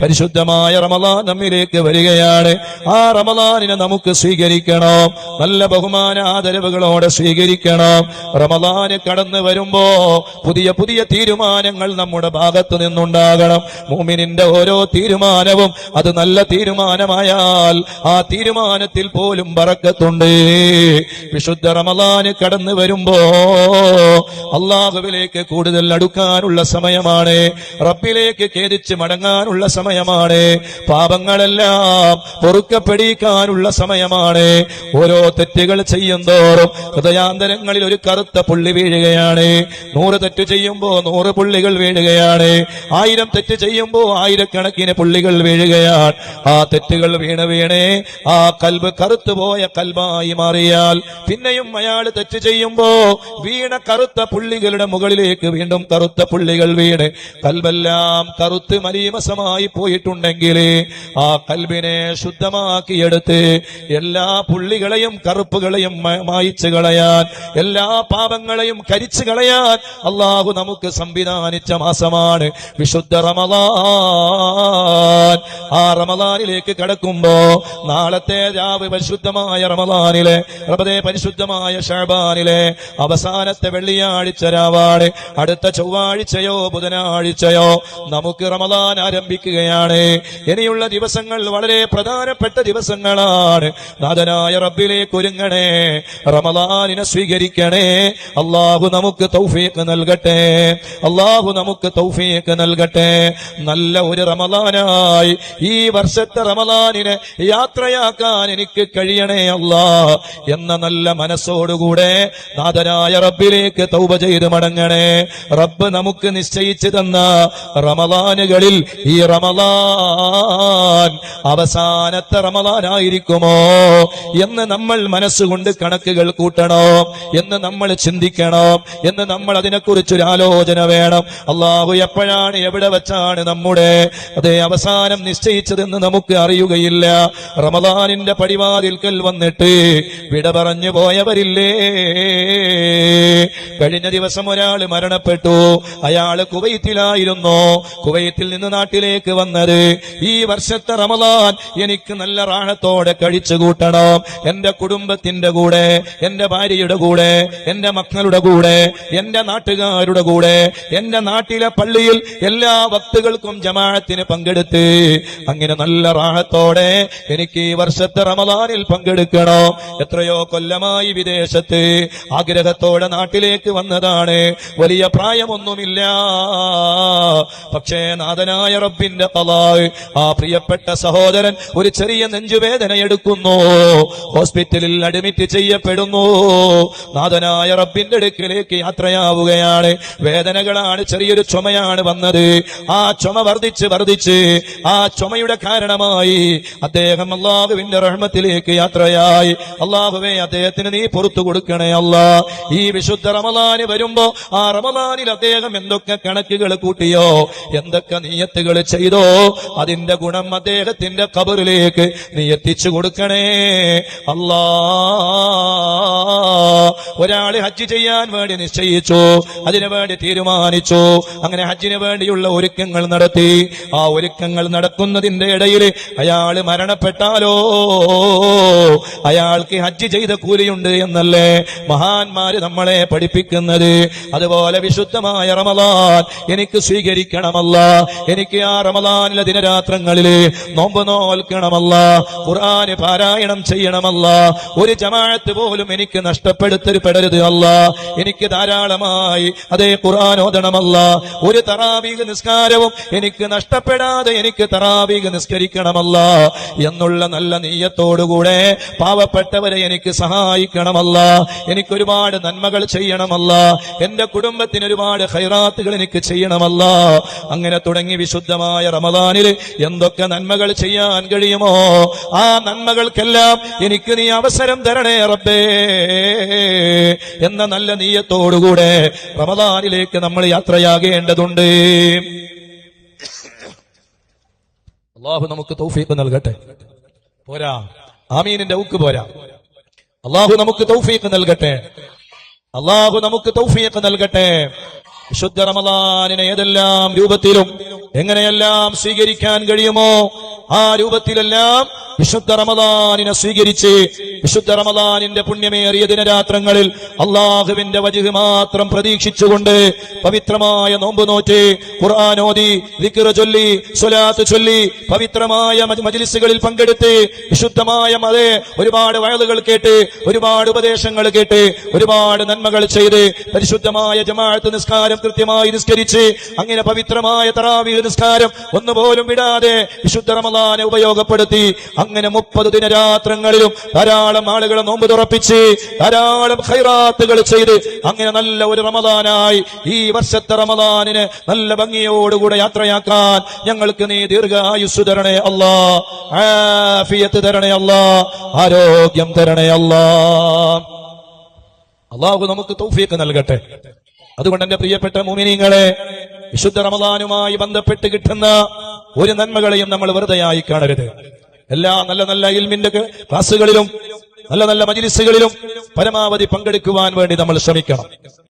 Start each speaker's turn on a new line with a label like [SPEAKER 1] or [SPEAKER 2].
[SPEAKER 1] പരിശുദ്ധമായ റമളാൻ നമ്മിലേക്ക് വരികയാണ്. ആ റമളാനിനെ നമുക്ക് സ്വീകരിക്കണം, നല്ല ബഹുമാന ആദരവുകളോടെ സ്വീകരിക്കണം. റമളാന് കടന്നു വരുമ്പോ പുതിയ പുതിയ തീരുമാനങ്ങൾ നമ്മുടെ ഭാഗത്തു നിന്നുണ്ടാകണം. മുഅ്മിനിന്റെ ഓരോ തീരുമാനവും അത് നല്ല തീരുമാനമായാൽ ആ തീരുമാനത്തിൽ പോലും ബറക്കത്തുണ്ട്. വിശുദ്ധ റമളാന് കടന്നു വരുമ്പോ അല്ലാഹുവിലേക്ക് കൂടുതൽ അടുക്കാനുള്ള സമയമാണ്, റബ്ബിലേക്ക് ഖേദിച്ച് മടങ്ങാനുള്ള സമയമാണ്, പാപങ്ങളെല്ലാം പൊറുക്കപ്പെടിക്കാനുള്ള സമയമാണ്. ഓരോ തെറ്റുകൾ ചെയ്യുന്തോറും ഹൃദയാന്തരങ്ങളിൽ ഒരു കറുത്ത പുള്ളി വീഴുകയാണ്. 100 തെറ്റ് ചെയ്യുമ്പോ 100 പുള്ളികൾ വീഴുകയാണ്. 1000 തെറ്റ് ചെയ്യുമ്പോ 1000കണക്കിന് പുള്ളികൾ വീഴുകയാണ്. ആ തെറ്റുകൾ വീണ് ആ കൽബ് കറുത്തുപോയ കൽബായി മാറിയാൽ പിന്നെയും അയാൾ തെറ്റ് ചെയ്യുമ്പോ വീണ കറുത്ത പുള്ളികളുടെ മുകളിലേക്ക് വീണ്ടും കറുത്ത പുള്ളികൾ വീണ് കൽബെല്ലാം കറുത്ത് മലീമസമായി പോയിട്ടുണ്ടെങ്കിൽ ആ കൽബിനെ ശുദ്ധമാക്കിയെടുത്ത് എല്ലാ പുള്ളികളെയും കറുപ്പുകളെയും മായിച്ചു കളയാൻ, എല്ലാ പാപങ്ങളെയും കരിച്ചു കളയാൻ അള്ളാഹു നമുക്ക് സംവിധാനിച്ച മാസമാണ് വിശുദ്ധ റമളാൻ. ആ റമളാനിലേക്ക് കടക്കുമ്പോ നാളത്തെ രാവ് പരിശുദ്ധമായ റമളാനിലെ പരിശുദ്ധമായ ശഅബാനിലെ അവസാനത്തെ വെള്ളിയാഴ്ച രാവാണ്. അടുത്ത ചൊവ്വാഴ്ചയോ ബുധനാഴ്ചയോ നമുക്ക് റമളാൻ ആരംഭിക്കുകയാണ്. ഇനിയുള്ള ദിവസങ്ങൾ വളരെ പ്രധാനപ്പെട്ട ദിവസങ്ങളാണ്. നാഥനായ റബ്ബിലേക്ക് ഒരുങ്ങണേ, റമളാനിനെ സ്വീകരിക്കണേ. അല്ലാഹു നമുക്ക് തൗഫീഖ് നൽകട്ടെ, അല്ലാഹു നമുക്ക് തൗഫീഖ് നൽകട്ടെ. നല്ല ഒരു റമളാനായി ഈ വർഷത്തെ റമളാനിനെ യാത്രയാക്കാൻ എനിക്ക് കഴിയണേ അല്ലാ എന്ന നല്ല മനസ്സോടുകൂടെ നാഥനായ റബ്ബിലേക്ക് തൗബ ചെയ്ത് മടങ്ങണേ. റബ്ബ് നമുക്ക് നിശ്ചയിച്ചു തന്ന റമളാനുകളിൽ ഈ റമളാൻ അവസാനത്തെ റമളാനായിരിക്കുമോ എന്ന് നമ്മൾ മനസ്സുകൊണ്ട് കണക്കുകൾ കൂട്ടണം, എന്ന് നമ്മൾ ചിന്തിക്കണം, എന്ന് നമ്മൾ അതിനെക്കുറിച്ചൊരു ആലോചന വേണം. അള്ളാഹു എപ്പോഴാണ് എവിടെ വെച്ചാണ് നമ്മുടെ അതേ അവസാനം നിശ്ചയിച്ചതെന്ന് നമുക്ക് അറിയുകയില്ല. റമളാനിന്റെ പടിവാതിൽക്കൽ വന്നിട്ട് വിട പറഞ്ഞു പോയവരില്ലേ? കഴിഞ്ഞ ദിവസം ഒരാൾ മരണപ്പെട്ടു. അയാള് കുവൈത്തിലായിരുന്നു. കുവൈത്തിൽ നിന്ന് നാട്ടിലേക്ക് വന്നത് ഈ വർഷത്തെ റമളാൻ എനിക്ക് നല്ല റാഹത്തോടെ കഴിച്ചു കൂട്ടണം, എന്റെ കുടുംബത്തിന്റെ കൂടെ, എന്റെ ഭാര്യയുടെ കൂടെ, എന്റെ മക്കളുടെ കൂടെ, എന്റെ നാട്ടുകാരുടെ കൂടെ, എന്റെ നാട്ടിലെ പള്ളിയിൽ എല്ലാ വക്തുകൾക്കും ജമാഅത്തിന് പങ്കെടുത്ത് അങ്ങനെ നല്ല റാഹത്തോടെ എനിക്ക് ഈ വർഷത്തെ റമളാനിൽ പങ്കെടുക്കണം. എത്രയോ കൊല്ലമായി വിദേശത്ത് ആഗ്രഹത്തോടെ നാട്ടിലേക്ക് വന്നതാണ്. വലിയ പ്രായമൊന്നുമില്ല. പക്ഷേ നാഥനായ റബ്ബിന്റെ ഖളാ, ആ പ്രിയപ്പെട്ട സഹോദരൻ ഒരു ചെറിയ നെഞ്ചുവേദന എടുക്കുന്നു, ഹോസ്പിറ്റലിൽ അഡ്മിറ്റ് ചെയ്യപ്പെടുന്നു. നാഥനായ റബ്ബിന്റെ അടുക്കിലേക്ക് യാത്രയാവുകയാണ്. വേദനകളാണ്, ചെറിയൊരു ചുമയാണ് വന്നത്. ആ ചുമ വർദ്ധിച്ച് ആ ചുമയുടെ കാരണമായി അദ്ദേഹം അല്ലാഹുവിന്റെ റഹ്മത്തിലേക്ക് യാത്രയായി. അല്ലാഹുവേ, അദ്ദേഹത്തിന് നീ പുറത്തു കൊടുക്കണേ അല്ലാ. ഈ വിശുദ്ധ റമളാന് വരുമ്പോ ആ റമളാനിൽ അദ്ദേഹം എന്തൊക്കെ കണക്കുകൾ കൂട്ടിയോ, എന്തൊക്കെ നിയ്യത്തുകൾ ചെയ്തോ, അതിന്റെ ഗുണം അദ്ദേഹത്തിന്റെ ഖബറിലേക്ക് നീ എത്തിച്ചു കൊടുക്കണേ അല്ലാ. ഒരാള് ഹജ്ജ് ചെയ്യാൻ വേണ്ടി നിശ്ചയിച്ചു, അതിനു വേണ്ടി തീരുമാനിച്ചു. അങ്ങനെ ഹജ്ജിന് വേണ്ടിയുള്ള ഒരുക്കങ്ങൾ നടത്തി. ആ ഒരുക്കങ്ങൾ നടക്കുന്നതിന്റെ ഇടയിൽ അയാള് മരണപ്പെട്ടാലോ അയാൾക്ക് ഹജ്ജ് ചെയ്ത കൂലിയുണ്ട് എന്നല്ലേ മഹാന്മാര് നമ്മളെ പഠിപ്പിക്കുന്നത്. അതുപോലെ വിശുദ്ധമായ റമളാൻ എനിക്ക് സ്വീകരിക്കണമല്ല, എനിക്ക് ആ റമളാനിലെ ദിനരാത്രങ്ങളില് നോമ്പ് നോൽക്കണമല്ല, ഖുർആന് പാരായണം ചെയ്യണമല്ല, ഒരു ജമാഅത്ത് പോലും എനിക്ക് നഷ്ടപ്പെടുത്തരുത് അല്ല, എനിക്ക് ധാരാളമായി അതേ ഖുർആൻ ഓതണമല്ല, ഒരു തറാവീഹ് നിസ്കാരവും എനിക്ക് നഷ്ടപ്പെടാതെ എനിക്ക് തറാവീഹ് നിസ്കരിക്കണമല്ല എന്നുള്ള നല്ല നീയത്തോടുകൂടെ പാവപ്പെട്ടവരെ എനിക്ക് സഹായിക്കണമല്ല, എനിക്ക് ഒരുപാട് നന്മകൾ ചെയ്യണമല്ല, എന്റെ കുടുംബത്തിന് ഒരുപാട് ഖൈറാത്തുകൾ എനിക്ക് ചെയ്യണമല്ല. അങ്ങനെ തുടങ്ങി വിശുദ്ധമായ റമളാനിൽ എന്തൊക്കെ നന്മകൾ ചെയ്യാൻ കഴിയുമോ ആ നന്മകൾക്കെല്ലാം എനിക്ക് നീ അവസരം തരണേ റബ്ബേ എന്ന നല്ല നീയത്തോടുകൂടെ റമളാനിലേക്ക് നമ്മൾ യാത്രയാകേണ്ടതുണ്ട്. അല്ലാഹു നമുക്ക് തൗഫീഖ് നൽകട്ടെ. പോരാ, ആമീനിന്റെ ഊക്ക് പോരാ. അല്ലാഹു നമുക്ക് തൗഫീഖ് നൽകട്ടെ, അല്ലാഹു നമുക്ക് തൗഫീഖ് നൽകട്ടെ. വിശുദ്ധ റമദാനിനെ ഏതെല്ലാം രൂപത്തിലും എങ്ങനെയെല്ലാം സ്വീകരിക്കാൻ കഴിയുമോ ആ രൂപത്തിലെല്ലാം വിശുദ്ധ റമദാനിനെ സ്വീകരിച്ച് വിശുദ്ധ റമദാനിന്റെ പുണ്യമേറിയ ദിനരാത്രങ്ങളിൽ അള്ളാഹുവിന്റെ വജ്ഹ് മാത്രം പ്രതീക്ഷിച്ചുകൊണ്ട് പവിത്രമായ നോമ്പ് നോറ്റ് ഖുർആൻ ഓതി ദിക്ർ ചൊല്ലി സ്വലാത്ത് ചൊല്ലി പവിത്രമായ മജ്ലിസുകളിൽ പങ്കെടുത്ത് വിശുദ്ധമായ ഒരുപാട് വയലുകൾ കേട്ട് ഒരുപാട് ഉപദേശങ്ങൾ കേട്ട് ഒരുപാട് നന്മകൾ ചെയ്ത് പരിശുദ്ധമായ ജമാഅത്ത് നിസ്കാരം കൃത്യമായി നിസ്കരിച്ച് അങ്ങനെ പവിത്രമായ തറാവീഹ് നിസ്കാരം ഒന്നുപോലും വിടാതെ വിശുദ്ധ റമദാനെ ഉപയോഗപ്പെടുത്തി അങ്ങനെ 30 ദിനരാത്രങ്ങളിലും ധാരാളം ആളുകളെ നോമ്പ് തുറപ്പിച്ച് ധാരാളം ഖൈറാത്തുകൾ ചെയ്ത് അങ്ങനെ നല്ല ഒരു റമദാനായി ഈ വർഷത്തെ റമദാനിന് നല്ല ഭംഗിയോടുകൂടെ യാത്രയാക്കാൻ ഞങ്ങൾക്ക് നീ ദീർഘായുസ്സ് തരണേ അല്ലാ, ആഫിയത്ത് തരണേ അല്ലാ, ആരോഗ്യം തരണേ അല്ലാ. അല്ലാഹു നമുക്ക് തൗഫീഖ് നൽകട്ടെ. അതുകൊണ്ട് എന്റെ പ്രിയപ്പെട്ട മുഅ്മിനീങ്ങളെ, വിശുദ്ധ റമദാനുമായി ബന്ധപ്പെട്ട് കിട്ടുന്ന ഒരു നന്മകളെയും നമ്മൾ വെറുതെയായി കാണരുത്. എല്ലാ നല്ല നല്ല ഇൽമിന്റെ ക്ലാസുകളിലും നല്ല നല്ല മജ്ലിസുകളിലും പരമാവധി പങ്കെടുക്കുവാൻ വേണ്ടി നമ്മൾ ശ്രമിക്കണം.